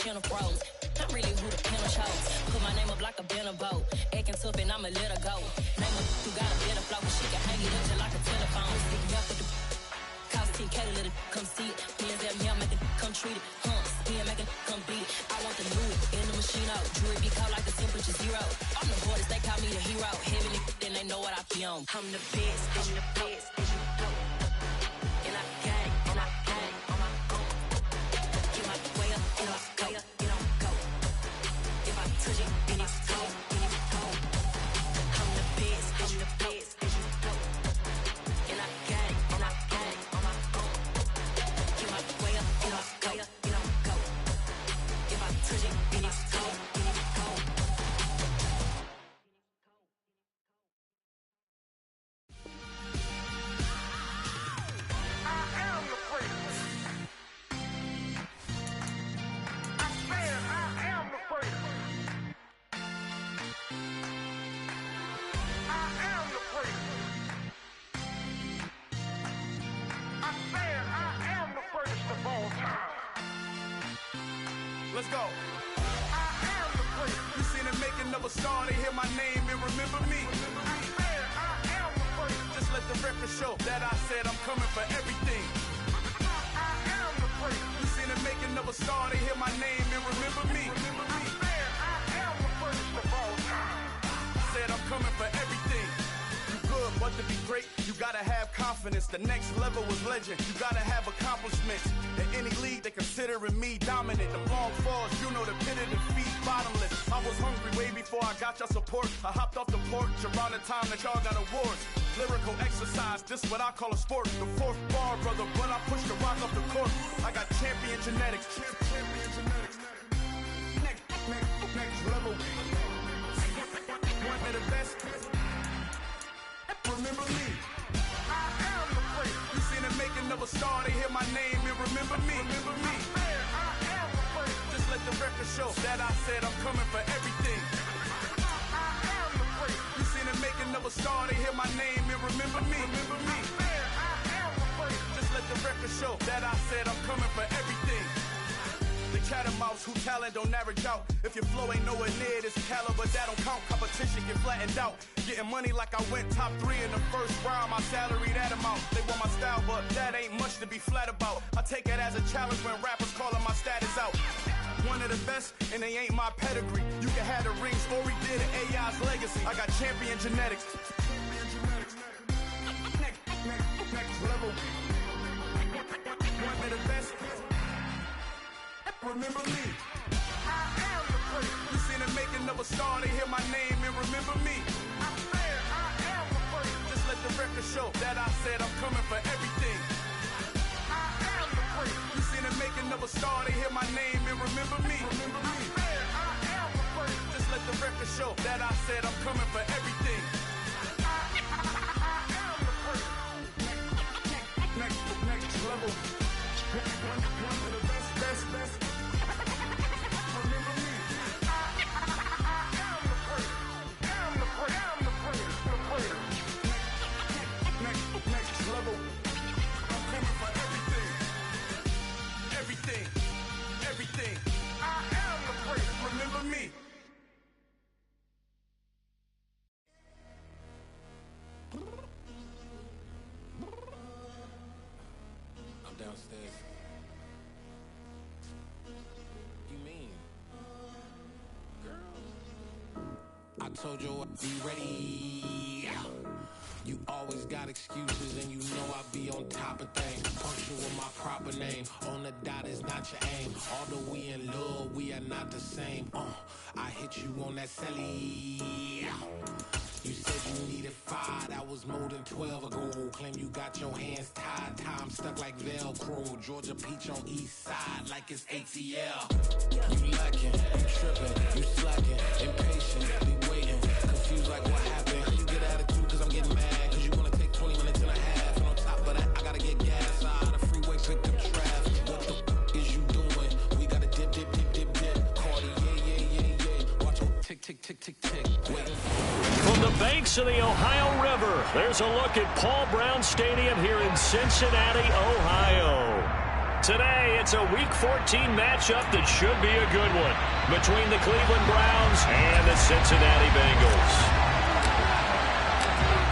chin froze. I'm really who the pen chose. Put my name up like a banner boat. Acting tough and I'ma let her go. Name her who got a better flow. She can hang it up just like a telephone. Stick me up with the cost 10K to let it come see it. Hands at me, I make it come treat it. Spin, make it come beat it. I want the new in the machine out. Jewelry be cold like the temperature 0. I'm the boys, they call me the hero. Heavenly, then they know what I be on. I'm the best, I'm the best, and you know. And I got it, and I got it on my own. Get my way up, and I go, it don't go. If I touch it, then it's cold, then it's cold. I'm the best, I'm the best, and you know. And I got it, and I got it on my own. Get my way up, and I go, it don't go. If I touch it, then it's cold, then it's cold. Let's go. I am the place. You seen the making of a star, they hear my name and remember me. I am the place. Just let the record show that I said I'm coming for everything. I am the place. You seen the making of a star, they hear my name and remember me. I am the first of all time. Said I'm coming for everything. You good, but to be great, you gotta have confidence. The next level was legend. You gotta have accomplishments. In any league, they considering me dominant. The long falls, you know the pit of defeat, bottomless. I was hungry way before I got your support. I hopped off the porch around the time that y'all got awards. Lyrical exercise, this what I call a sport. The fourth bar, brother, when I push the rock off the court. I got champion genetics. Champion genetics. Next level. One of the best. Remember me. I am the place. You seen the making of a star, they hear my name and remember me. Remember me. I am the place. Just let the record show that I said I'm coming for everything. I am the place. You seen the making of a star, they hear my name and remember me. Remember me. I am the place. Just let the record show that I said I'm coming for everything. The catamounts who talent don't average out. If your flow ain't nowhere near this caliber, that don't count. Competition get flattened out. Getting money like I went top 3 in the first round. My salary that amount. They want my style, but that ain't much to be flat about. I take it as a challenge when rappers calling my status out. One of the best, and they ain't my pedigree. You can have the rings, or we did it, AI's legacy. I got champion genetics. Next level. One of the best. Remember me. I am the place. You seen the making of a star, they hear my name and remember me. I am the place. Just let the record show that I said I'm coming for everything. I am the place. You seen the making of a star, they hear my name and remember me. Remember me. I am the place. Just let the record show that I said I'm coming for everything. I am the place. Next level. One of the best. Everything. I am the place. Remember me. I'm downstairs. You mean? Girl. I told you I'd be ready. You always got excuses and you know I be on top of things. Punctual with my proper name. On the dot is not your aim. Although we in love, we are not the same. I hit you on that celly. You said you needed 5, that was more than 12 ago. Claim you got your hands tied, time stuck like Velcro. Georgia Peach on east side like it's ATL. You lacking, you tripping, you slacking, impatient, be waiting, confused like what happened. You get attitude cause I'm getting mad, cause you wanna take 20 minutes and a half. And on top of that, I gotta get gas out of the freeway, pick up traffic. What the is you doing? We gotta dip. Cardi, yeah. Watch your tick. Waiting. From the banks of the Ohio River, there's a look at Paul Brown Stadium here in Cincinnati, Ohio. Today, it's a Week 14 matchup that should be a good one between the Cleveland Browns and the Cincinnati Bengals.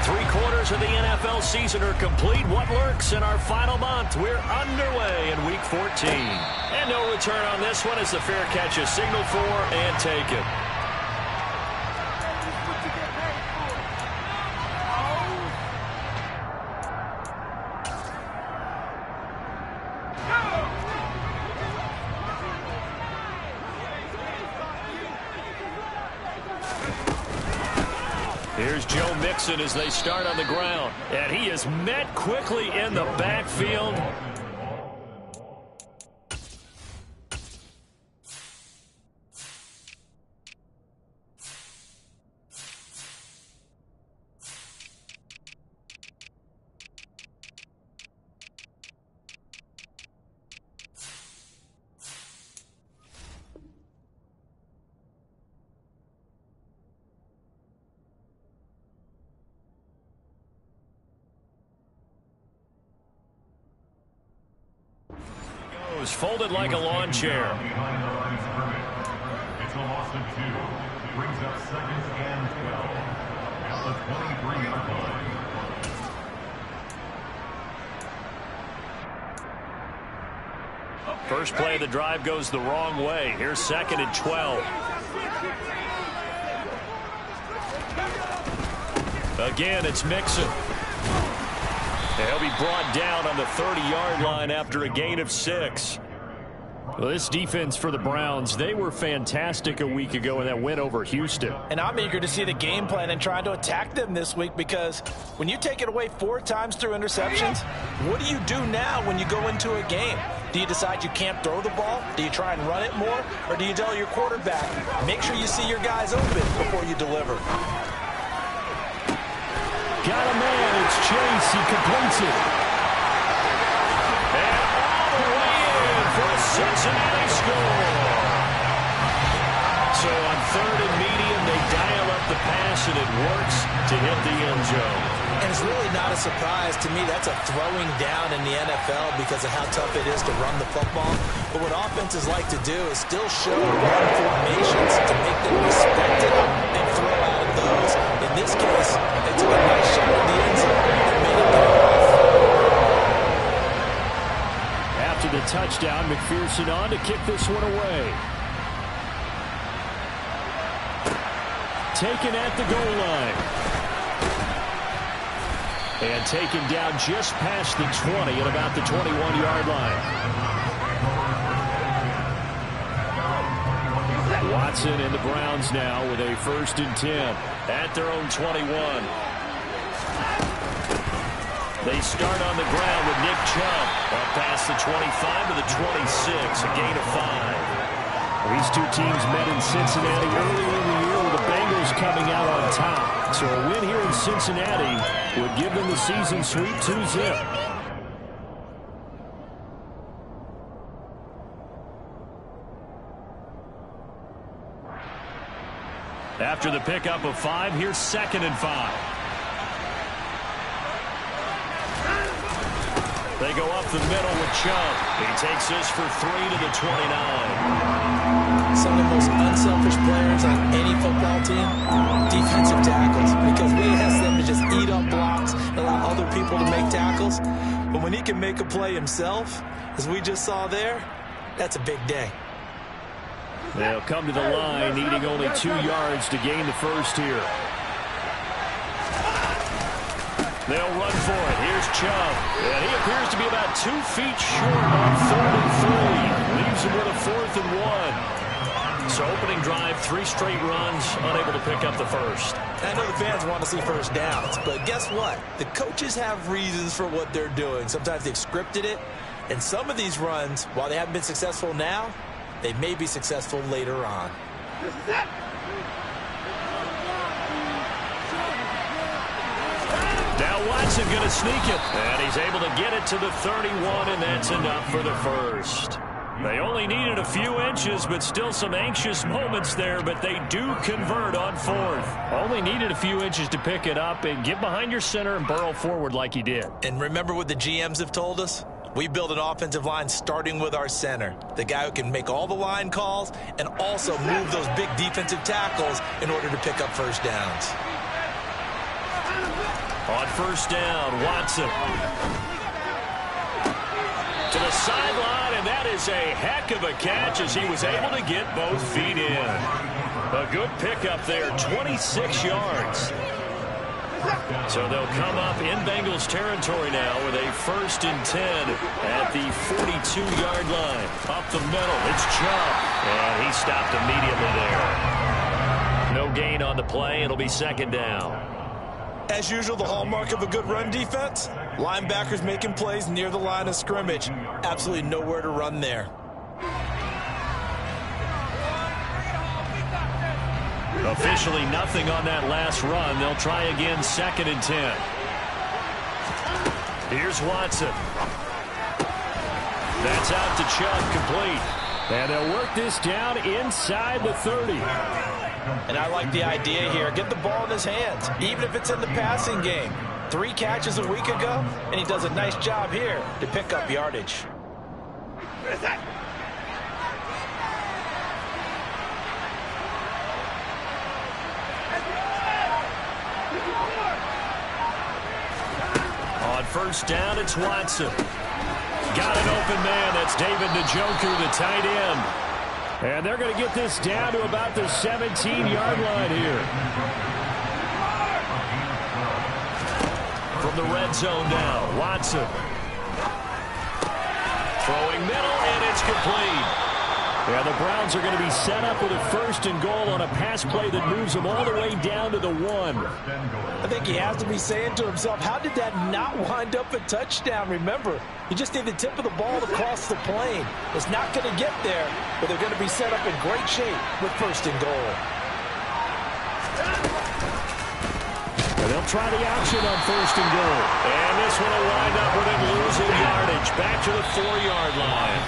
3/4 of the NFL season are complete. What lurks in our final month? We're underway in Week 14. And no return on this one as the fair catch is signaled for and taken. Here's Joe Mixon as they start on the ground. And he is met quickly in the backfield. Folded like a lawn chair. It's a loss of 2. Brings up seconds and 12. At the 23-yard line. First play of the drive goes the wrong way. Here's 2nd and 12. Again, it's Mixon. He'll be brought down on the 30-yard line after a gain of 6. Well, this defense for the Browns, they were fantastic a week ago in that win over Houston. And I'm eager to see the game plan and trying to attack them this week, because when you take it away 4 times through interceptions, what do you do now when you go into a game? Do you decide you can't throw the ball? Do you try and run it more? Or do you tell your quarterback, make sure you see your guys open before you deliver? Got a man, it's Chase, he completes it. And all the way in for a Cincinnati score. So on 3rd and medium, they dial up the pass, and it works to hit the end zone. And it's really not a surprise to me. That's a throwing down in the NFL because of how tough it is to run the football. But what offenses like to do is still show run formations to make them respect it and throw out of those. In this case, they took a nice shot at the end zone and made it pay off. After the touchdown, McPherson on to kick this one away. Taken at the goal line. And taken down just past the 20 at about the 21-yard line. Watson and the Browns now with a 1st and 10 at their own 21. They start on the ground with Nick Chubb up past the 25 to the 26, a gain of 5. These two teams met in Cincinnati earlier in the year with the Bengals coming out on top. So a win here in Cincinnati would give them the season sweep 2-zip. After the pickup of 5, here's 2nd and 5. They go up the middle with Chubb. He takes this for 3 to the 29. Some of the most unselfish players on any football team, defensive tackles, because we ask them to just eat up blocks, allow other people to make tackles. But when he can make a play himself, as we just saw there, that's a big day. They'll come to the line, needing only 2 yards to gain the first here. They'll run for it. Here's Chubb. And he appears to be about 2 feet short on 3rd and 3. Leaves him with a 4th and 1. So opening drive, 3 straight runs, unable to pick up the first. I know the fans want to see first downs, but guess what? The coaches have reasons for what they're doing. Sometimes they've scripted it, and some of these runs, while they haven't been successful now, they may be successful later on. Now Watson going to sneak it, and he's able to get it to the 31, and that's enough for the first. They only needed a few inches, but still some anxious moments there, but they do convert on 4th. Only needed a few inches to pick it up and get behind your center and burrow forward like he did. And remember what the GMs have told us? We build an offensive line starting with our center, the guy who can make all the line calls and also move those big defensive tackles in order to pick up first downs. On first down, Watson. To the sideline, and that is a heck of a catch as he was able to get both feet in. A good pickup there, 26 yards. So they'll come up in Bengals territory now with a 1st and 10 at the 42-yard line. Up the middle, it's Chubb, and he stopped immediately there. No gain on the play, it'll be 2nd down. As usual, the hallmark of a good run defense, linebackers making plays near the line of scrimmage. Absolutely nowhere to run there. Officially nothing on that last run. They'll try again, 2nd and 10. Here's Watson. That's out to Chubb, complete. And they'll work this down inside the 30. And I like the idea here. Get the ball in his hands, even if it's in the passing game. 3 catches a week ago, and he does a nice job here to pick up yardage. On first down, it's Watson. Got an open man. That's David Njoku, the tight end. And they're going to get this down to about the 17-yard line here. From the red zone now, Watson. Throwing middle, and it's complete. Yeah, the Browns are going to be set up with a 1st and goal on a pass play that moves them all the way down to the 1. I think he has to be saying to himself, how did that not wind up a touchdown? Remember, you just need the tip of the ball to cross the plane. It's not going to get there, but they're going to be set up in great shape with 1st and goal. And they'll try the option on 1st and goal. And this one will wind up with him losing yardage back to the 4-yard line.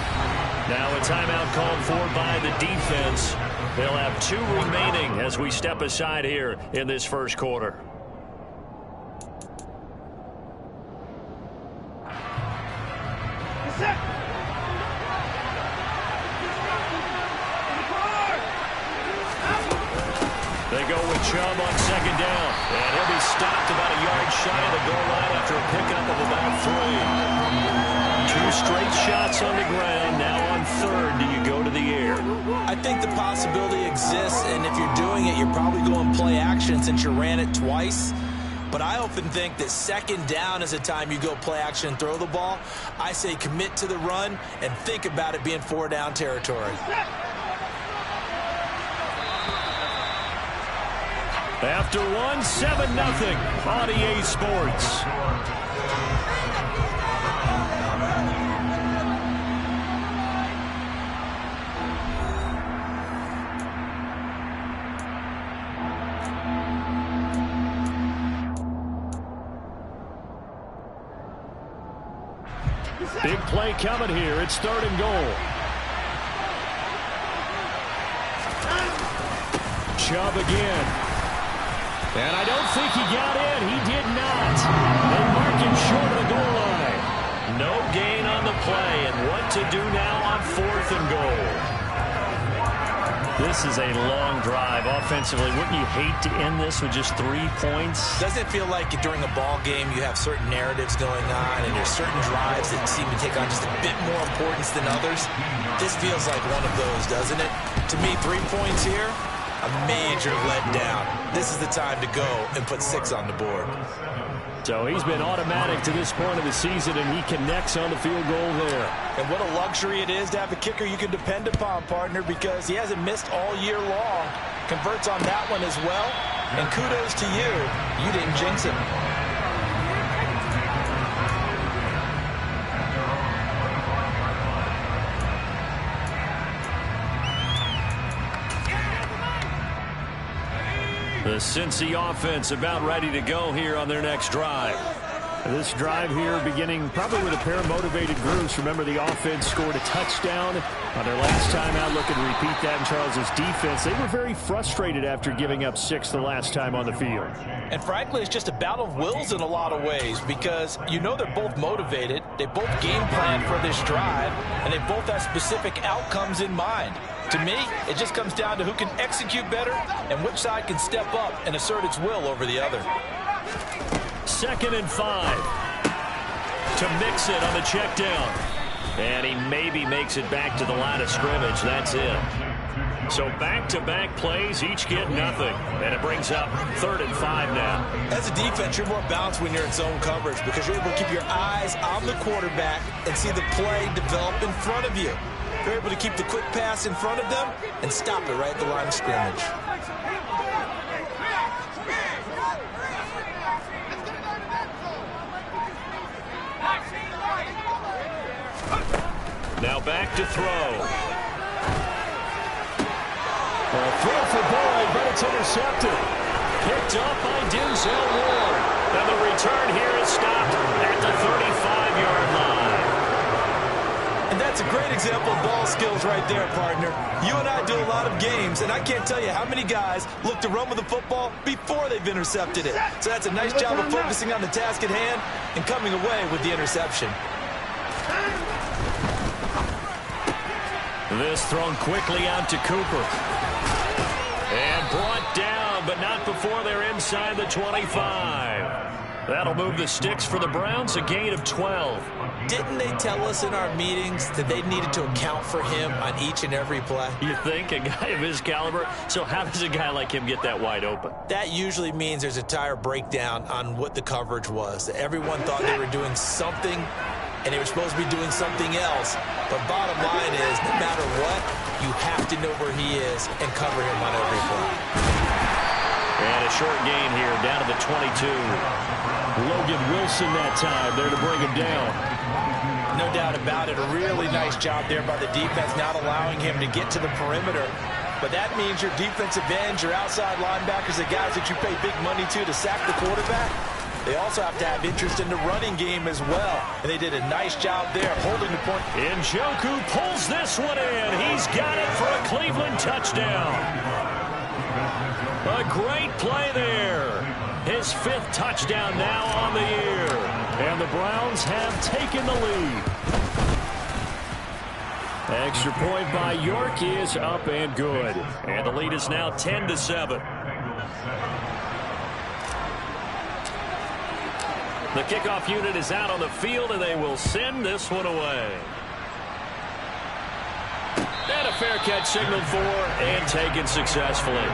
Now a timeout called for by the defense. They'll have 2 remaining as we step aside here in this 1st quarter. They go with Chubb on 2nd down. And he'll be stopped about a yard shy of the goal line after a pickup of about 3. 2 straight shots on the ground. Now on 3rd, do you go to the air? I think the possibility exists, and if you're doing it, you're probably going play action since you ran it twice. But I often think that 2nd down is a time you go play action and throw the ball. I say commit to the run and think about it being 4-down territory. After 1, 7-0 on EA Sports. Big play coming here. It's 3rd and goal. Chubb again. And I don't think he got in. He did not. They mark him short of the goal line. No gain on the play. And what to do now on 4th and goal? This is a long drive offensively. Wouldn't you hate to end this with just 3 points? Doesn't it feel like during a ball game you have certain narratives going on and there's certain drives that seem to take on just a bit more importance than others? This feels like one of those, doesn't it? To me, 3 points here, a major letdown. This is the time to go and put 6 on the board. So he's been automatic to this point of the season, and he connects on the field goal there. And what a luxury it is to have a kicker you can depend upon, partner, because he hasn't missed all year long. Converts on that one as well. And kudos to you. You didn't jinx him. The Cincy offense about ready to go here on their next drive. This drive here beginning probably with a pair of motivated groups. Remember, the offense scored a touchdown on their last time out. Looking to repeat that in Charles's defense. They were very frustrated after giving up 6 the last time on the field. And frankly, it's just a battle of wills in a lot of ways because you know they're both motivated. They both game plan for this drive, and they both have specific outcomes in mind. To me, it just comes down to who can execute better and which side can step up and assert its will over the other. 2nd and 5. To mix it on the check down. And he maybe makes it back to the line of scrimmage. That's it. So back-to-back plays, each get nothing. And it brings up 3rd and 5 now. As a defense, you're more balanced when you're in zone coverage because you're able to keep your eyes on the quarterback and see the play develop in front of you. You're able to keep the quick pass in front of them and stop it right at the line of scrimmage. Now back to throw. A throw for Boyd, but it's intercepted. Picked up by Denzel Ward. And the return here is stopped at the 35-yard line. And that's a great example of ball skills right there, partner. You and I do a lot of games, and I can't tell you how many guys look to run with the football before they've intercepted it. So that's a nice job of focusing on the task at hand and coming away with the interception. This thrown quickly out to Cooper. And brought down, but not before they're inside the 25. That'll move the sticks for the Browns, a gain of 12. Didn't they tell us in our meetings that they needed to account for him on each and every play? You think? A guy of his caliber? So how does a guy like him get that wide open? That usually means there's a tire breakdown on what the coverage was. Everyone thought they were doing something, and they were supposed to be doing something else. But bottom line is, no matter what, you have to know where he is and cover him on every play. And a short gain here, down to the 22. Logan Wilson that time there to bring him down. No doubt about it. A really nice job there by the defense, not allowing him to get to the perimeter. But that means your defensive ends, your outside linebackers, the guys that you pay big money to sack the quarterback, they also have to have interest in the running game as well. And they did a nice job there, holding the point. Njoku pulls this one in. He's got it for a Cleveland touchdown. A great play there. His 5th touchdown now on the year. And the Browns have taken the lead. Extra point by York is up and good. And the lead is now 10-7. The kickoff unit is out on the field, and they will send this one away. And a fair catch signaled for and taken successfully.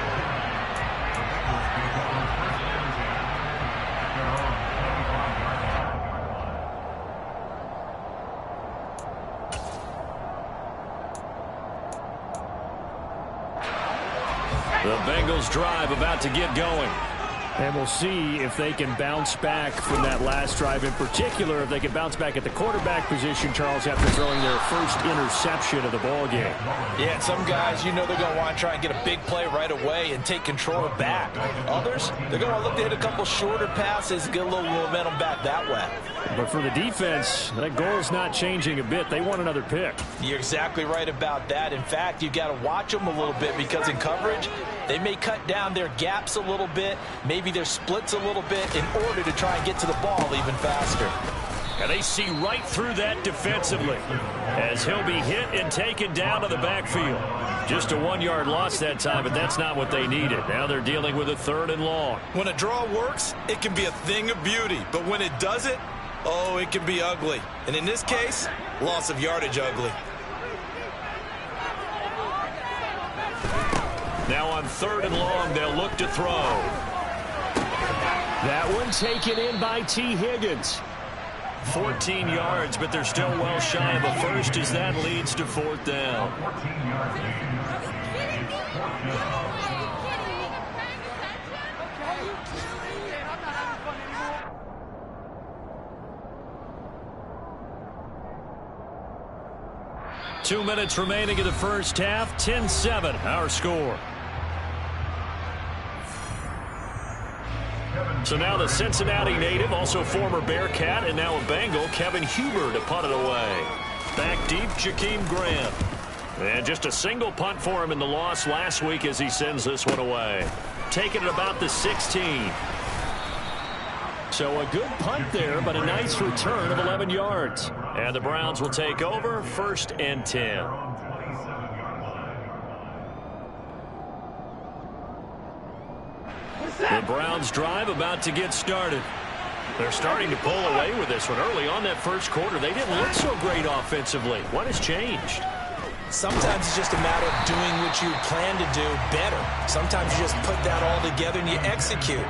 The Bengals drive about to get going. And we'll see if they can bounce back from that last drive in particular, if they can bounce back at the quarterback position, Charles, after throwing their first interception of the ball game. Yeah, and some guys, you know they're going to want to try and get a big play right away and take control back. Others, they're going to want to look to hit a couple shorter passes, get a little momentum back that way. But for the defense, that goal's not changing a bit. They want another pick. You're exactly right about that. In fact, you've got to watch them a little bit because in coverage, they may cut down their gaps a little bit, maybe their splits a little bit in order to try and get to the ball even faster. And they see right through that defensively as he'll be hit and taken down to the backfield. Just a 1-yard loss that time, but that's not what they needed. Now they're dealing with a 3rd and long. When a draw works, it can be a thing of beauty. But when it doesn't, oh, it can be ugly. And in this case, loss of yardage ugly. Now on 3rd and long, they'll look to throw. That one taken in by T. Higgins. 14 yards, but they're still well shy of a first as that leads to 4th down. Two minutes remaining in the first half. 10-7, our score. So now the Cincinnati native, also former Bearcat, and now a Bengal, Kevin Huber, to punt it away. Back deep, Jakeem Grant. And just a single punt for him in the loss last week as he sends this one away. Taking it about the 16. So a good punt there, but a nice return of 11 yards. And the Browns will take over, 1st and 10. The Browns drive about to get started. They're starting to pull away with this one. Early on that first quarter, they didn't look so great offensively. What has changed? Sometimes it's just a matter of doing what you plan to do better. Sometimes you just put that all together and you execute.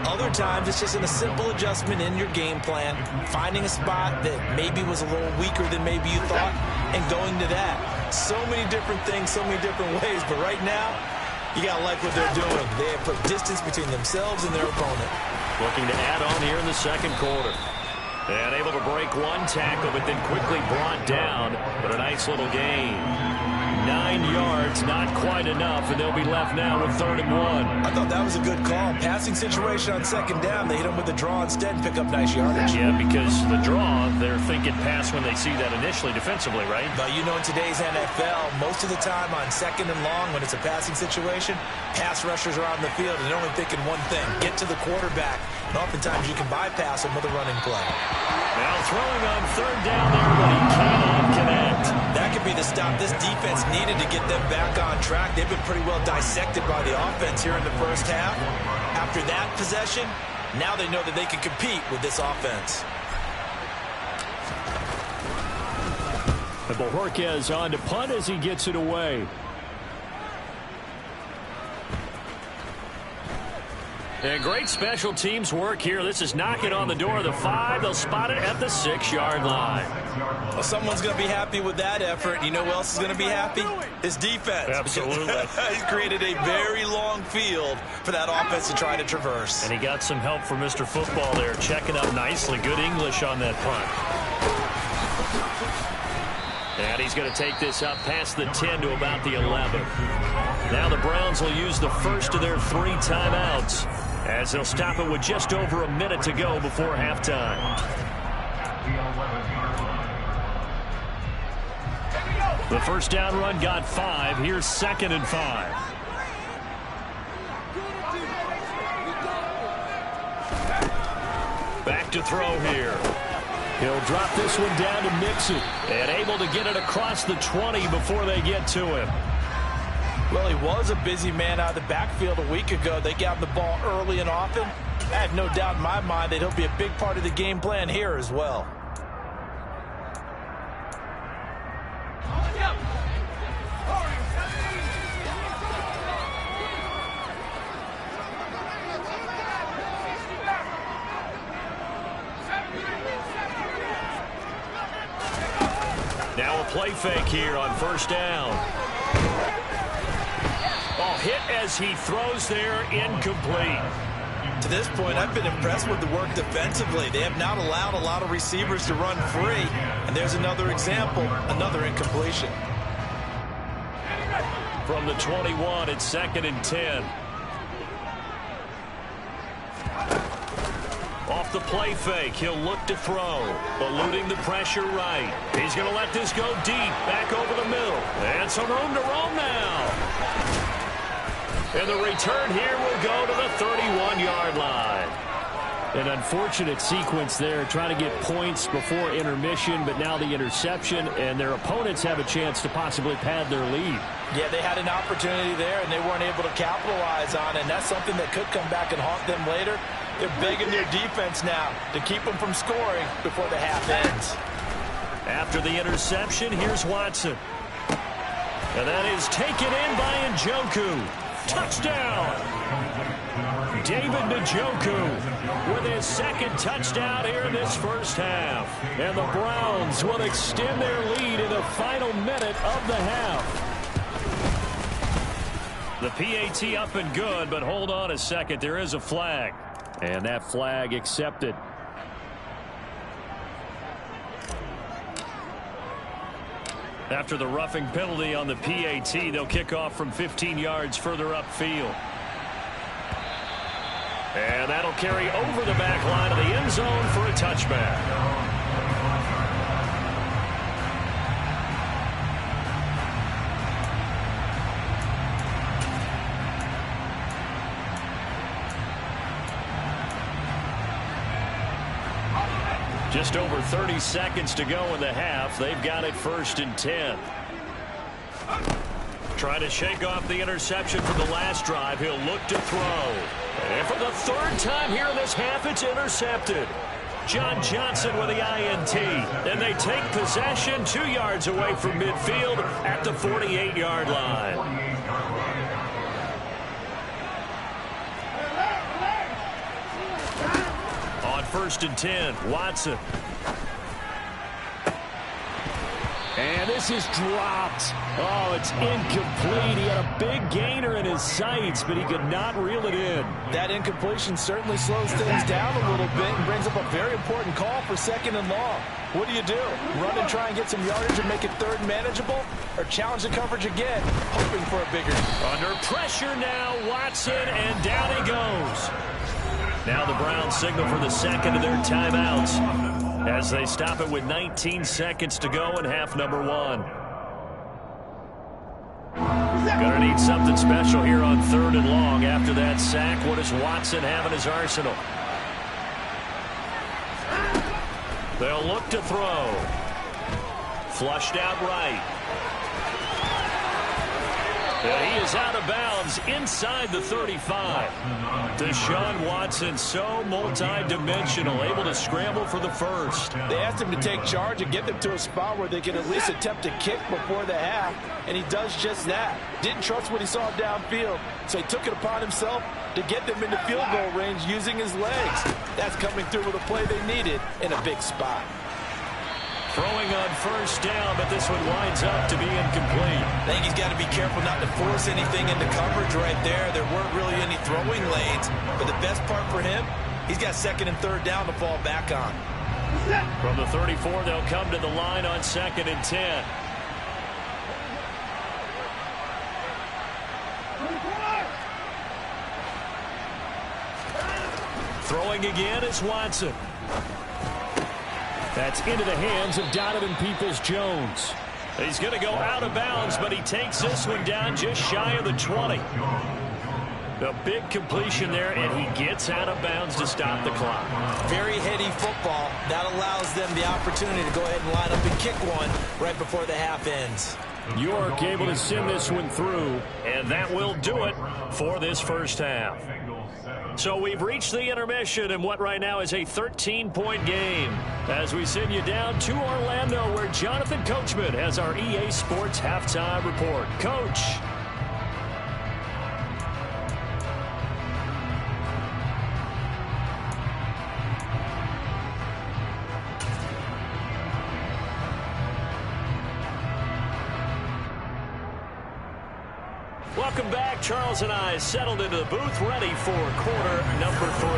Other times it's just in a simple adjustment in your game plan, finding a spot that maybe was a little weaker than maybe you thought, and going to that. So many different things, so many different ways, but right now, you got to like what they're doing. They have put distance between themselves and their opponent. Looking to add on here in the second quarter. And able to break one tackle, but then quickly brought down. But a nice little gain. 9 yards, not quite enough, and they'll be left now with 3rd and 1. I thought that was a good call. Passing situation on 2nd down. They hit him with the draw instead and pick up nice yardage. Yeah, because the draw, they're thinking pass when they see that initially defensively, right? But you know, in today's NFL, most of the time on 2nd and long, when it's a passing situation, pass rushers are out in the field, and they're only thinking one thing, get to the quarterback. And oftentimes you can bypass them with a running play. Now throwing on 3rd down there, but he cannot connect. That could be the stop this defense needed to get them back on track. They've been pretty well dissected by the offense here in the first half. After that possession, now they know that they can compete with this offense. And Bojorquez on to punt as he gets it away. And great special teams work here. This is knocking on the door of the 5. They'll spot it at the 6-yard line. Well, someone's going to be happy with that effort. You know who else is going to be happy? His defense. Absolutely. He's created a very long field for that offense to try to traverse. And he got some help from Mr. Football there, checking up nicely. Good English on that punt. And he's going to take this up past the 10 to about the 11. Now the Browns will use the first of their 3 timeouts, as they'll stop it with just over a minute to go before halftime. The first down run got 5. Here's 2nd and 5. Back to throw here. He'll drop this one down to Mixon, and able to get it across the 20 before they get to him. Well, he was a busy man out of the backfield a week ago. They got the ball early and often. I have no doubt in my mind that he'll be a big part of the game plan here as well. Now a play fake here on 1st down. Oh, hit as he throws there, incomplete. To this point, I've been impressed with the work defensively. They have not allowed a lot of receivers to run free. And there's another example, another incompletion. From the 21, it's 2nd and 10. Off the play fake, he'll look to throw. Eluding the pressure right. He's going to let this go deep, back over the middle. And some room to roam now. And the return here will go to the 31-yard line. An unfortunate sequence there, trying to get points before intermission, but now the interception, and their opponents have a chance to possibly pad their lead. Yeah, they had an opportunity there, and they weren't able to capitalize on it, and that's something that could come back and haunt them later. They're begging their defense now to keep them from scoring before the half ends. After the interception, here's Watson. And that is taken in by Njoku. Touchdown! David Njoku with his 2nd touchdown here in this first half. And the Browns will extend their lead in the final minute of the half. The PAT up and good, but hold on a second. There is a flag. And that flag accepted. After the roughing penalty on the PAT, they'll kick off from 15 yards further upfield. And that'll carry over the back line of the end zone for a touchback. Just over 30 seconds to go in the half. They've got it 1st and 10. Trying to shake off the interception from the last drive. He'll look to throw. And for the 3rd time here in this half, it's intercepted. John Johnson with the INT. And they take possession 2 yards away from midfield at the 48-yard line. On 1st and 10, Watson. And this is dropped. Oh, it's incomplete. He had a big gainer in his sights, but he could not reel it in. That incompletion certainly slows things down a little bit and brings up a very important call for 2nd and long. What do? Run and try and get some yardage and make it 3rd and manageable? Or challenge the coverage again, hoping for a bigger... Under pressure now, Watson, and down he goes. Now the Browns signal for the 2nd of their timeouts as they stop it with 19 seconds to go in half number 1. Gonna need something special here on 3rd and long. After that sack, what does Watson have in his arsenal? They'll look to throw. Flushed out right. He is out of bounds inside the 35. Deshaun Watson, so multi-dimensional, able to scramble for the 1st. They asked him to take charge and get them to a spot where they can at least attempt a kick before the half, and he does just that. Didn't trust what he saw downfield, so he took it upon himself to get them into field goal range using his legs. That's coming through with a play they needed in a big spot. Throwing on 1st down, but this one winds up to be incomplete. I think he's got to be careful not to force anything into coverage right there. There weren't really any throwing lanes, but the best part for him, he's got 2nd and 3rd down to fall back on. From the 34, they'll come to the line on 2nd and 10. Throwing again is Watson. That's into the hands of Donovan Peoples-Jones. He's going to go out of bounds, but he takes this one down just shy of the 20. A big completion there, and he gets out of bounds to stop the clock. Very heady football. That allows them the opportunity to go ahead and line up and kick one right before the half ends. York able to send this one through, and that will do it for this 1st half. So we've reached the intermission in what right now is a 13-point game as we send you down to Orlando where Jonathan Coachman has our EA Sports Halftime Report. Coach. Welcome back. Charles and I settled into the booth ready for quarter number 3.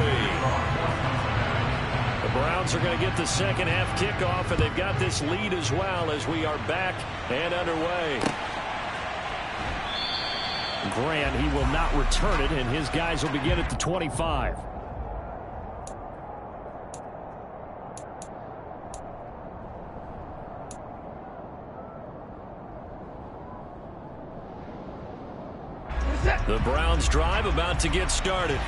The Browns are going to get the 2nd half kickoff, and they've got this lead as well as we are back and underway. Grant, he will not return it, and his guys will begin at the 25. The Browns drive about to get started.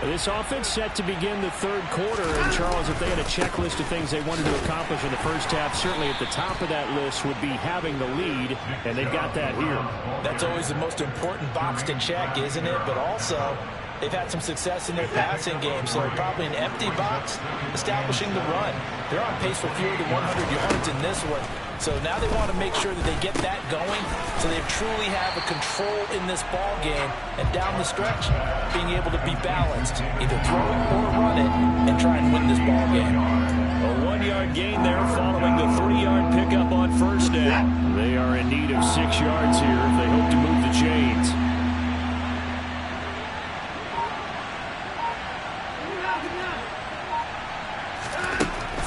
This offense set to begin the 3rd quarter. And, Charles, if they had a checklist of things they wanted to accomplish in the 1st half, certainly at the top of that list would be having the lead, and they've got that here. That's always the most important box to check, isn't it? But also, they've had some success in their passing game, so probably an empty box establishing the run. They're on pace for fewer than 100 yards in this one. So now they want to make sure that they get that going so they truly have a control in this ball game, and down the stretch, being able to be balanced, either throw it or run it, and try and win this ball game. A 1-yard gain there following the 3-yard pickup on 1st down. They are in need of 6 yards here if they hope to move the chains.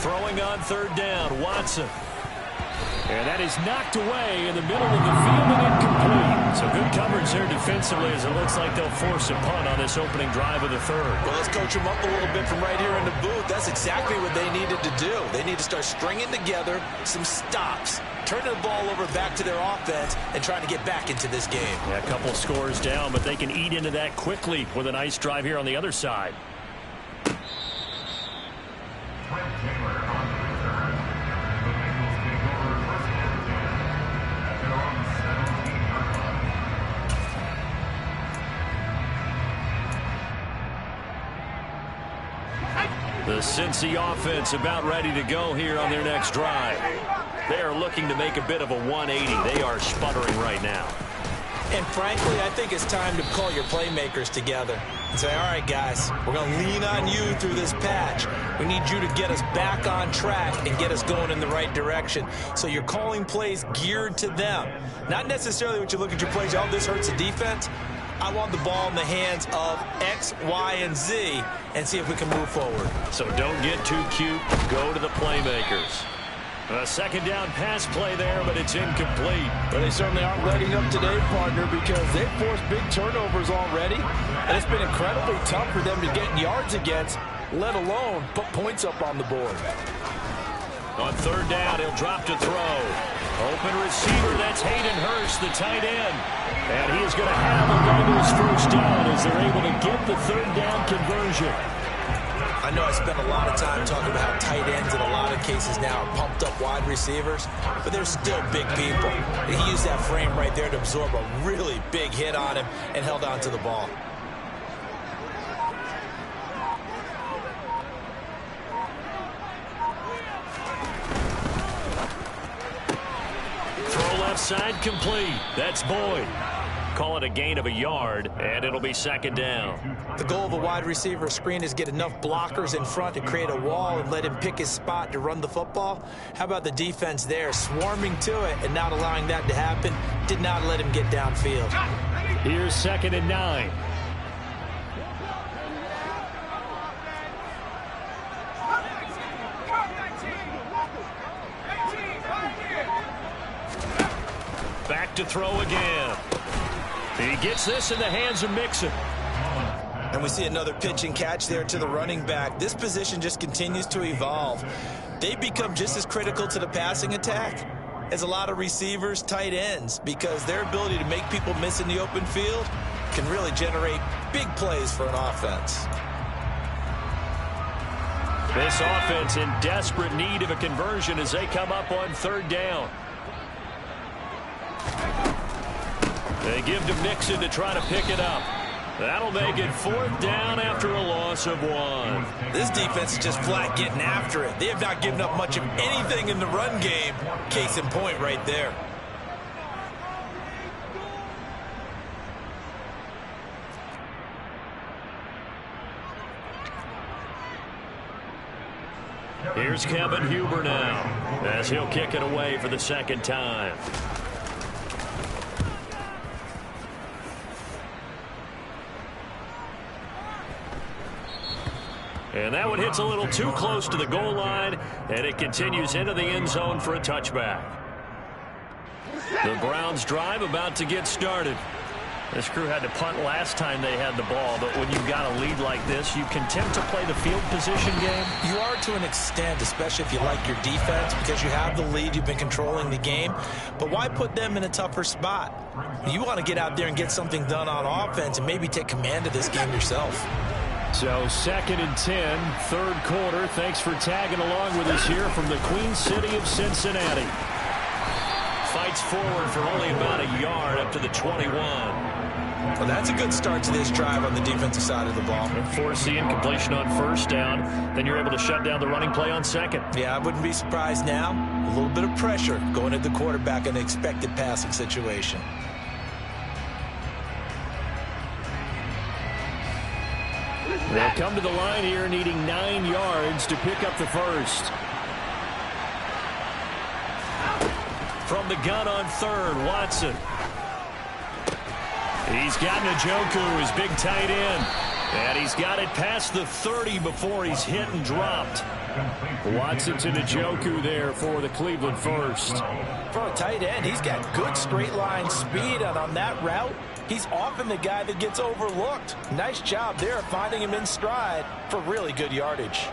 Throwing on 3rd down, Watson. And that is knocked away in the middle of the field and incomplete. So good coverage there defensively as it looks like they'll force a punt on this opening drive of the third. Well, let's coach them up a little bit from right here in the booth. That's exactly what they needed to do. They need to start stringing together some stops, turning the ball over back to their offense, and trying to get back into this game. Yeah, a couple scores down, but they can eat into that quickly with a nice drive here on the other side. The Cincy offense about ready to go here on their next drive. They are looking to make a bit of a 180. They are sputtering right now. And frankly, I think it's time to call your playmakers together and say, all right, guys, we're going to lean on you through this patch. We need you to get us back on track and get us going in the right direction. So you're calling plays geared to them. Not necessarily what you look at your plays, oh, this hurts the defense. I want the ball in the hands of X, Y, and Z and see if we can move forward. So don't get too cute. Go to the playmakers. A second down pass play there, but it's incomplete. Well, they certainly aren't letting up today, partner, because they've forced big turnovers already, and it's been incredibly tough for them to get yards against, let alone put points up on the board. On third down, he'll drop to throw. Open receiver, that's Hayden Hurst, the tight end. And he is going to have the Bengals first down as they're able to get the third down conversion. I know I spent a lot of time talking about how tight ends in a lot of cases now are pumped up wide receivers, but they're still big people. And he used that frame right there to absorb a really big hit on him and held on to the ball. Throw left side complete. That's Boyd. Call it a gain of a yard, and it'll be second down. The goal of a wide receiver screen is get enough blockers in front to create a wall and let him pick his spot to run the football. How about the defense there, swarming to it and not allowing that to happen? Did not let him get downfield. Here's 2nd and 9. Back to throw again. He gets this in the hands of Mixon. And we see another pitch and catch there to the running back. This position just continues to evolve. They become just as critical to the passing attack as a lot of receivers, tight ends, because their ability to make people miss in the open field can really generate big plays for an offense. This offense in desperate need of a conversion as they come up on third down. They give to Mixon to try to pick it up. That'll make it 4th down after a loss of 1. This defense is just flat getting after it. They have not given up much of anything in the run game. Case in point right there. Here's Kevin Huber now as he'll kick it away for the second time. And that one hits a little too close to the goal line, and it continues into the end zone for a touchback. The Browns drive about to get started. This crew had to punt last time they had the ball, but when you've got a lead like this, you can tend to play the field position game. You are to an extent, especially if you like your defense, because you have the lead, you've been controlling the game. But why put them in a tougher spot? You want to get out there and get something done on offense and maybe take command of this game yourself. So 2nd and 10, third quarter. Thanks for tagging along with us here from the Queen City of Cincinnati. Fights forward for only about a yard up to the 21. Well, that's a good start to this drive on the defensive side of the ball. Force the incompletion on first down. Then you're able to shut down the running play on second. Yeah, I wouldn't be surprised now. A little bit of pressure going at the quarterback in an expected passing situation. They'll come to the line here needing 9 yards to pick up the first. From the gun on third, Watson. He's got Njoku, his big tight end. And he's got it past the 30 before he's hit and dropped. Watson to Njoku there for the Cleveland first. For a tight end, he's got good straight line speed, and on that route, he's often the guy that gets overlooked. Nice job there finding him in stride for really good yardage.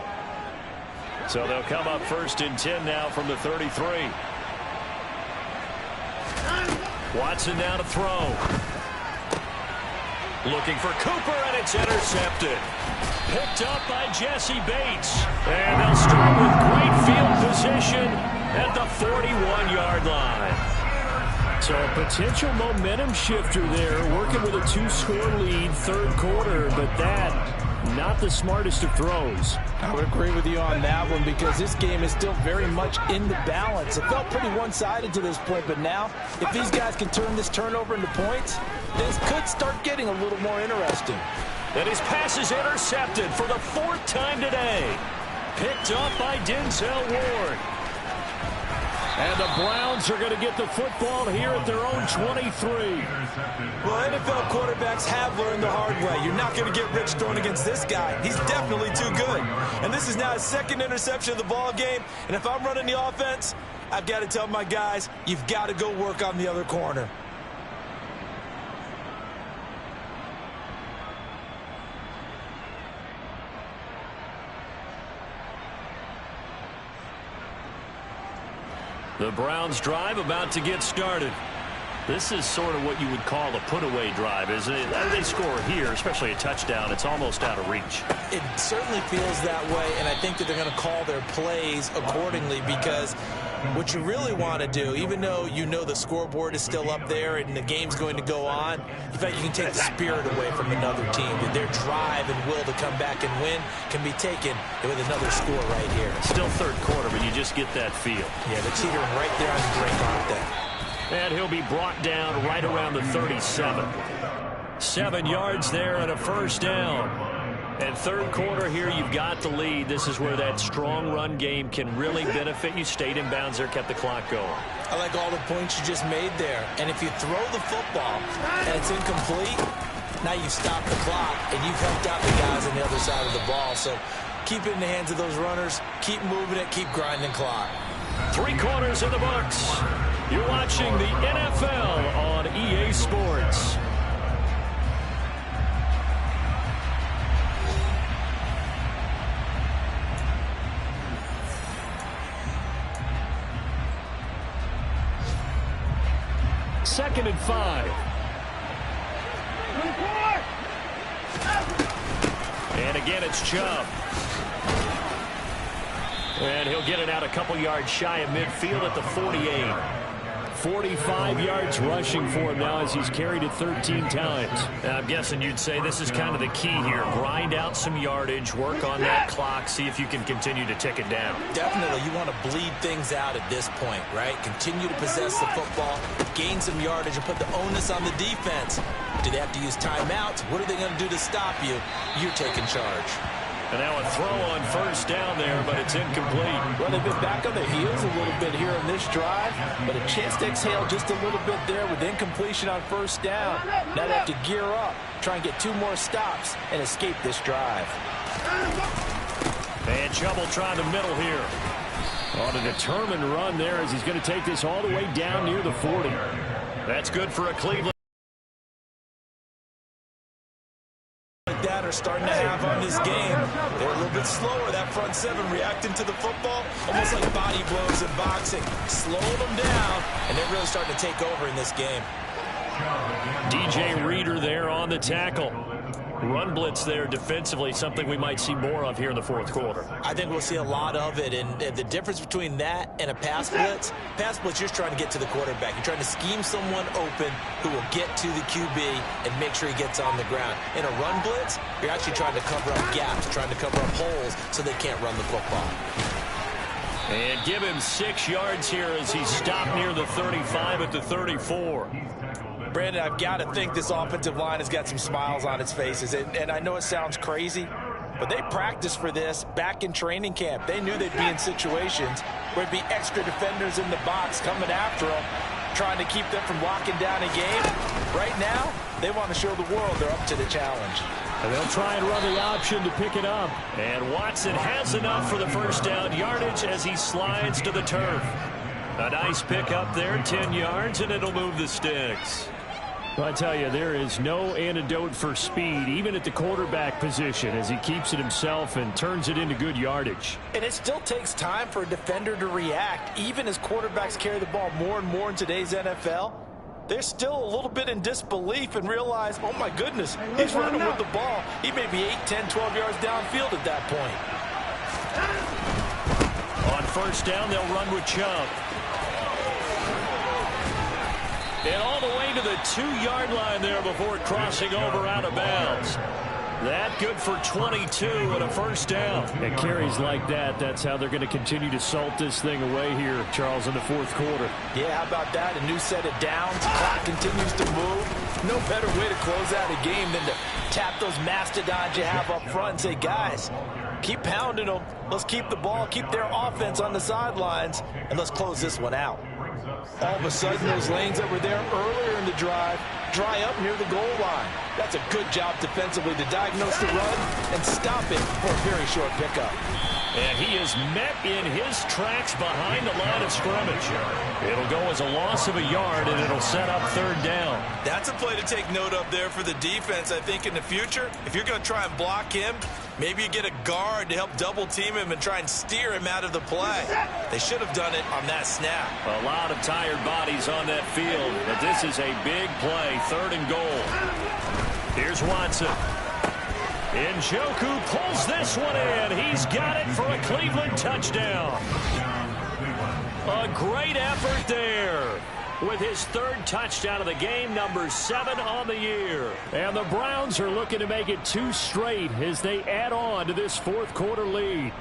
So they'll come up 1st and 10 now from the 33. Watson now to throw. Looking for Cooper, and it's intercepted. Picked up by Jesse Bates. And they'll start with great field position at the 41-yard line. So a potential momentum shifter there, working with a 2-score lead, 3rd quarter, but that not the smartest of throws. I would agree with you on that one because this game is still very much in the balance. It felt pretty one-sided to this point, but now if these guys can turn this turnover into points, this could start getting a little more interesting. And his pass is intercepted for the 4th time today. Picked up by Denzel Ward. And the Browns are going to get the football here at their own 23. Well, NFL quarterbacks have learned the hard way. You're not going to get rich throwing against this guy. He's definitely too good. And this is now his 2nd interception of the ball game. And if I'm running the offense, I've got to tell my guys, you've got to go work on the other corner. The Browns drive about to get started. This is sort of what you would call a put-away drive, isn't it? They score here, especially a touchdown. It's almost out of reach. It certainly feels that way, and I think that they're going to call their plays accordingly because what you really want to do, even though you know the scoreboard is still up there and the game's going to go on, in fact, you can take the spirit away from another team. Their drive and will to come back and win can be taken with another score right here. Still 3rd quarter, but you just get that feel. Yeah, they're teetering right there on the brink, aren't they? And he'll be brought down right around the 37. 7 yards there and a 1st down. And 3rd quarter here, you've got the lead. This is where that strong run game can really benefit you. Stayed in bounds there, kept the clock going. I like all the points you just made there. And if you throw the football and it's incomplete, now you've stopped the clock and you've helped out the guys on the other side of the ball. So keep it in the hands of those runners. Keep moving it. Keep grinding clock. 3 quarters in the books. You're watching the NFL on EA Sports. Second and 5. And again, it's Chubb. And he'll get it out a couple yards shy of midfield at the 48. 45 yards rushing for him now as he's carried it 13 times. And I'm guessing you'd say this is kind of the key here. Grind out some yardage, work on that clock, see if you can continue to tick it down. Definitely, you want to bleed things out at this point, right? Continue to possess the football, gain some yardage, and put the onus on the defense. Do they have to use timeouts? What are they going to do to stop you? You're taking charge. And now a throw on 1st down there, but it's incomplete. Well, they've been back on their heels a little bit here in this drive, but a chance to exhale just a little bit there with incompletion on 1st down. Now they have to gear up, try and get 2 more stops, and escape this drive. And Chubb will try the middle here. On a determined run there as he's going to take this all the way down near the 40. That's good for a Cleveland. That are starting to have on this game. They're a little bit slower, that front 7 reacting to the football, almost like body blows in boxing, slowing them down, and they're really starting to take over in this game. DJ Reader there on the tackle. Run blitz there defensively, something we might see more of here in the 4th quarter. I think we'll see a lot of it, and the difference between that and a pass blitz, you're just trying to get to the quarterback. You're trying to scheme someone open who will get to the QB and make sure he gets on the ground. In a run blitz, you're actually trying to cover up gaps, trying to cover up holes so they can't run the football. And give him 6 yards here as he's stopped near the 35 at the 34. Brandon, I've got to think this offensive line has got some smiles on its faces. And I know it sounds crazy, but they practiced for this back in training camp. They knew they'd be in situations where it'd be extra defenders in the box coming after them, trying to keep them from locking down a game. Right now, they want to show the world they're up to the challenge. And they'll try and run the option to pick it up. And Watson has enough for the first down yardage as he slides to the turf. A nice pick up there, 10 yards, and it'll move the sticks. Well, I tell you, there is no antidote for speed, even at the quarterback position, as he keeps it himself and turns it into good yardage. And it still takes time for a defender to react, even as quarterbacks carry the ball more and more in today's NFL. They're still a little bit in disbelief and realize, oh my goodness, he's running with the ball. He may be 8, 10, 12 yards downfield at that point. On first down, they'll run with Chubb. And all the way to the 2-yard line there before crossing over out of bounds. That good for 22 and a first down. And carries like that, that's how they're going to continue to salt this thing away here, Charles, in the fourth quarter. Yeah, how about that? A new set of downs. The clock continues to move. No better way to close out a game than to tap those mastodons you have up front and say, guys, keep pounding them. Let's keep the ball, keep their offense on the sidelines, and let's close this one out. All of a sudden, those lanes that were there earlier in the drive dry up near the goal line. That's a good job defensively to diagnose the run and stop it for a very short pickup. And he is met in his tracks behind the line of scrimmage. It'll go as a loss of a yard, and it'll set up third down. That's a play to take note of there for the defense, I think, in the future. If you're going to try and block him, maybe you get a guard to help double-team him and try and steer him out of the play. They should have done it on that snap. A lot of tired bodies on that field, but this is a big play, third and goal. Here's Watson. Njoku pulls this one in. He's got it for a Cleveland touchdown. A great effort there with his third touchdown of the game, number 7 on the year. And the Browns are looking to make it 2 straight as they add on to this fourth quarter lead.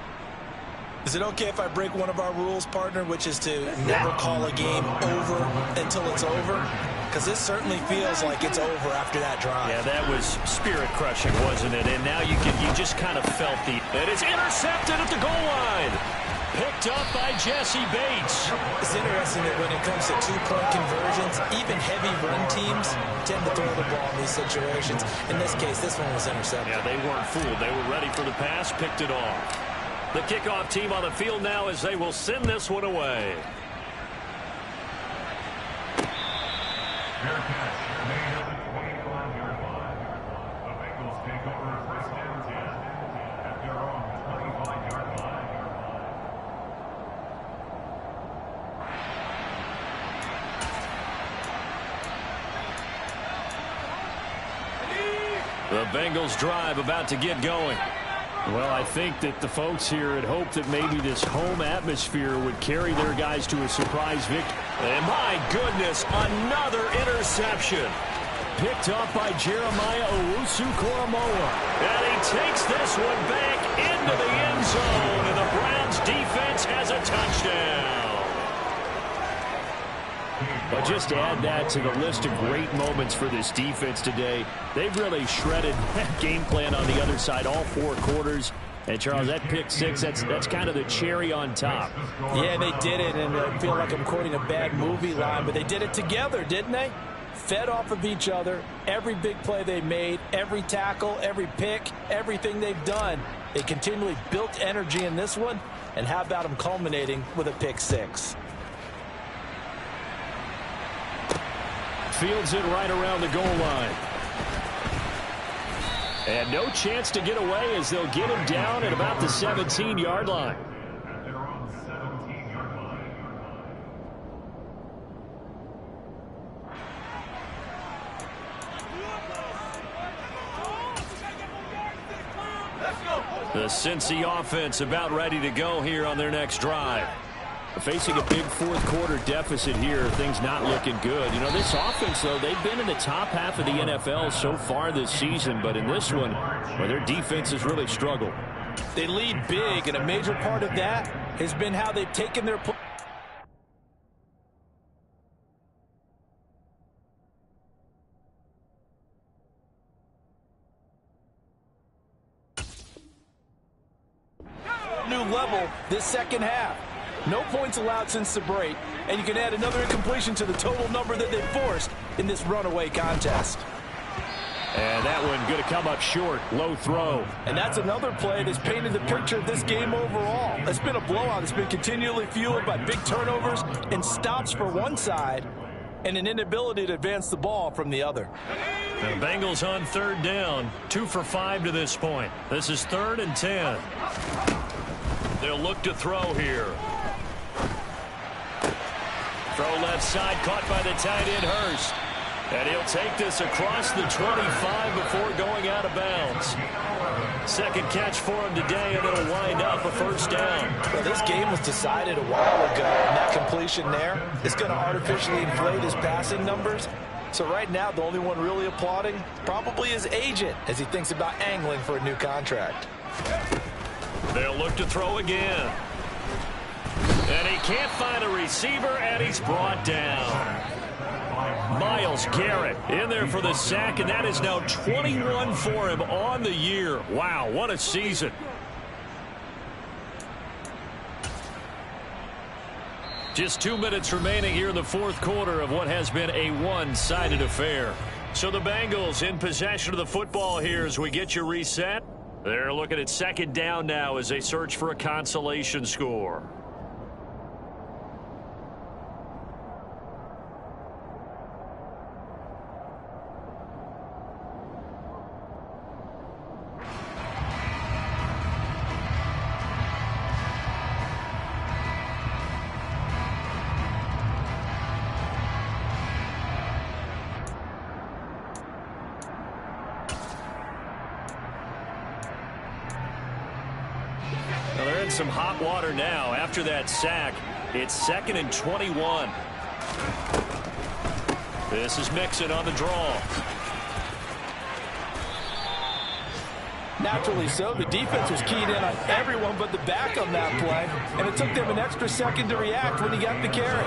Is it okay if I break one of our rules, partner, which is to never call a game over until it's over? Because this certainly feels like it's over after that drive. Yeah, that was spirit-crushing, wasn't it? And now you just kind of felt the... It is intercepted at the goal line. Picked up by Jesse Bates. It's interesting that when it comes to two-point conversions, even heavy run teams tend to throw the ball in these situations. In this case, this one was intercepted. Yeah, they weren't fooled. They were ready for the pass, picked it off. The kickoff team on the field now as they will send this one away. Fair catch made at the 25-yard line. The Bengals take over first down 10 at their own 25-yard line. The Bengals drive about to get going. Well, I think that the folks here had hoped that maybe this home atmosphere would carry their guys to a surprise victory. And my goodness, another interception. Picked up by Jeremiah Owusu-Koramoah. And he takes this one back into the end zone. And the Browns defense has a touchdown. But just add that to the list of great moments for this defense today. They've really shredded that game plan on the other side all 4 quarters. And, Charles, that pick 6, that's kind of the cherry on top. Yeah, they did it, and I feel like I'm quoting a bad movie line, but they did it together, didn't they? Fed off of each other, every big play they made, every tackle, every pick, everything they've done. They continually built energy in this one, and how about them culminating with a pick 6? Fields it right around the goal line. And no chance to get away as they'll get him down at about the 17-yard line. At their own 17-yard line. The Cincy offense about ready to go here on their next drive. Facing a big fourth quarter deficit here, things not looking good. You know, this offense, though, they've been in the top half of the NFL so far this season, but in this one, well, their defense has really struggled. They lead big, and a major part of that has been how they've taken their... new level this second half. No points allowed since the break, and you can add another incompletion to the total number that they forced in this runaway contest. And that one going to come up short. Low throw. And that's another play that's painted the picture of this game overall. It's been a blowout. It's been continually fueled by big turnovers and stops for one side and an inability to advance the ball from the other. The Bengals on third down. 2 for 5 to this point. This is 3rd and 10. They'll look to throw here. Throw left side, caught by the tight end Hurst. And he'll take this across the 25 before going out of bounds. Second catch for him today, and it'll wind up a first down. Well, this game was decided a while ago, and that completion there is going to artificially inflate his passing numbers. So right now, the only one really applauding probably his agent as he thinks about angling for a new contract. They'll look to throw again. And he can't find a receiver, and he's brought down. Myles Garrett in there for the sack, and that is now 21 for him on the year. Wow, what a season. Just 2 minutes remaining here in the fourth quarter of what has been a one-sided affair. So the Bengals in possession of the football here as we get you reset. They're looking at second down now as they search for a consolation score. Some hot water now after that sack. It's 2nd and 21. This is Mixon on the draw. Naturally so. The defense was keyed in on everyone but the back on that play, and it took them an extra second to react when he got the carry.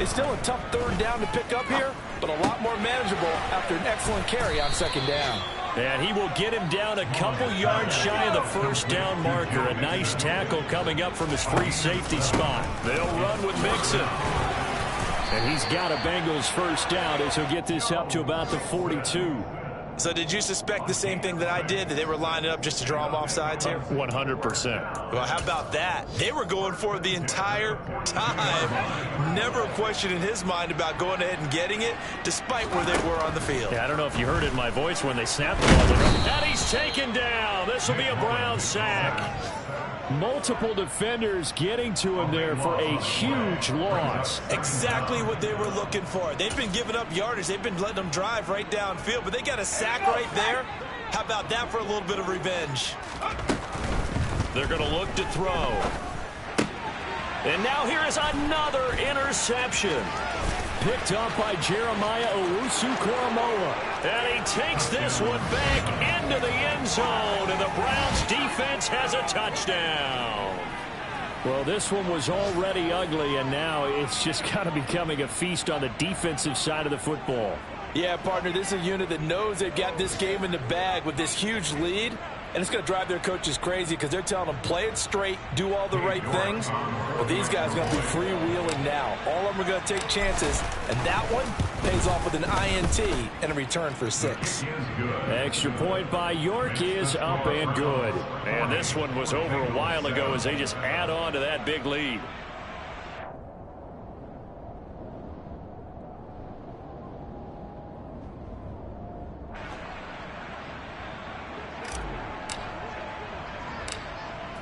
It's still a tough third down to pick up here, but a lot more manageable after an excellent carry on second down. And he will get him down a couple yards shy of the first down marker. A nice tackle coming up from his free safety spot. They'll run with Mixon. And he's got a Bengals first down as he'll get this up to about the 42. So did you suspect the same thing that I did, that they were lining up just to draw him off sides here? 100%. Well, how about that? They were going for it the entire time. Never a question in his mind about going ahead and getting it, despite where they were on the field. Yeah, I don't know if you heard it in my voice when they snapped the ball. And he's taken down. This will be a Brown sack. Multiple defenders getting to him there for a huge loss. Exactly what they were looking for. They've been giving up yardage. They've been letting them drive right downfield, but they got a sack right there. How about that for a little bit of revenge? They're going to look to throw. And now here is another interception. Picked up by Jeremiah Owusu-Koramoah. And he takes this one back into the end zone. And the Browns defense has a touchdown. Well, this one was already ugly, and now it's just kind of becoming a feast on the defensive side of the football. Yeah, partner, this is a unit that knows they've got this game in the bag with this huge lead. And it's going to drive their coaches crazy because they're telling them, play it straight, do all the right things. But these guys are going to be freewheeling now. All of them are going to take chances. And that one pays off with an INT and a return for 6. Extra point by York is up and good. And this one was over a while ago as they just add on to that big lead.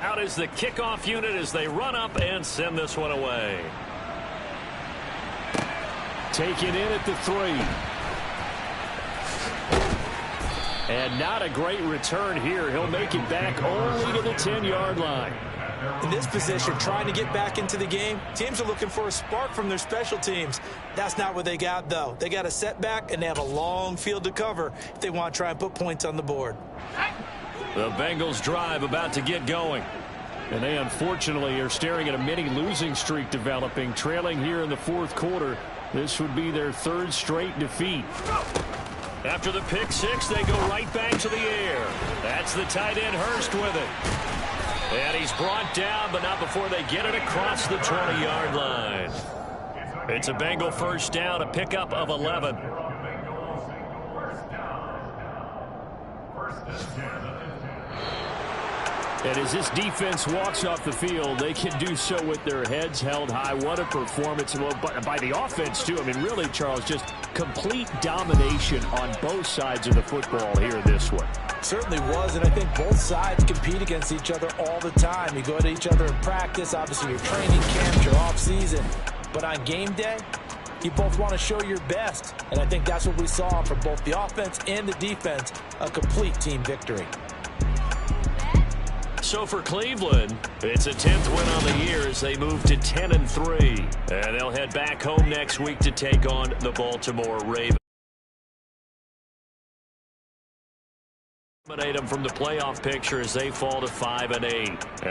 Out is the kickoff unit as they run up and send this one away. Taken in at the 3. And not a great return here. He'll make it back only to the 10-yard line. In this position, trying to get back into the game, teams are looking for a spark from their special teams. That's not what they got, though. They got a setback, and they have a long field to cover if they want to try and put points on the board. The Bengals drive about to get going. And they unfortunately are staring at a mini losing streak developing, trailing here in the fourth quarter. This would be their 3rd straight defeat. After the pick 6, they go right back to the air. That's the tight end Hurst with it. And he's brought down, but not before they get it across the 20-yard line. It's a Bengal first down, a pickup of 11. And as this defense walks off the field, they can do so with their heads held high. What a performance by the offense, too. I mean, really, Charles, just complete domination on both sides of the football here in this one. Certainly was, and I think both sides compete against each other all the time. You go to each other in practice, obviously your training camps, your off-season. But on game day, you both want to show your best. And I think that's what we saw from both the offense and the defense, a complete team victory. So for Cleveland, it's a 10th win on the year as they move to 10-3. And they'll head back home next week to take on the Baltimore Ravens. Eliminate them from the playoff picture as they fall to 5-8.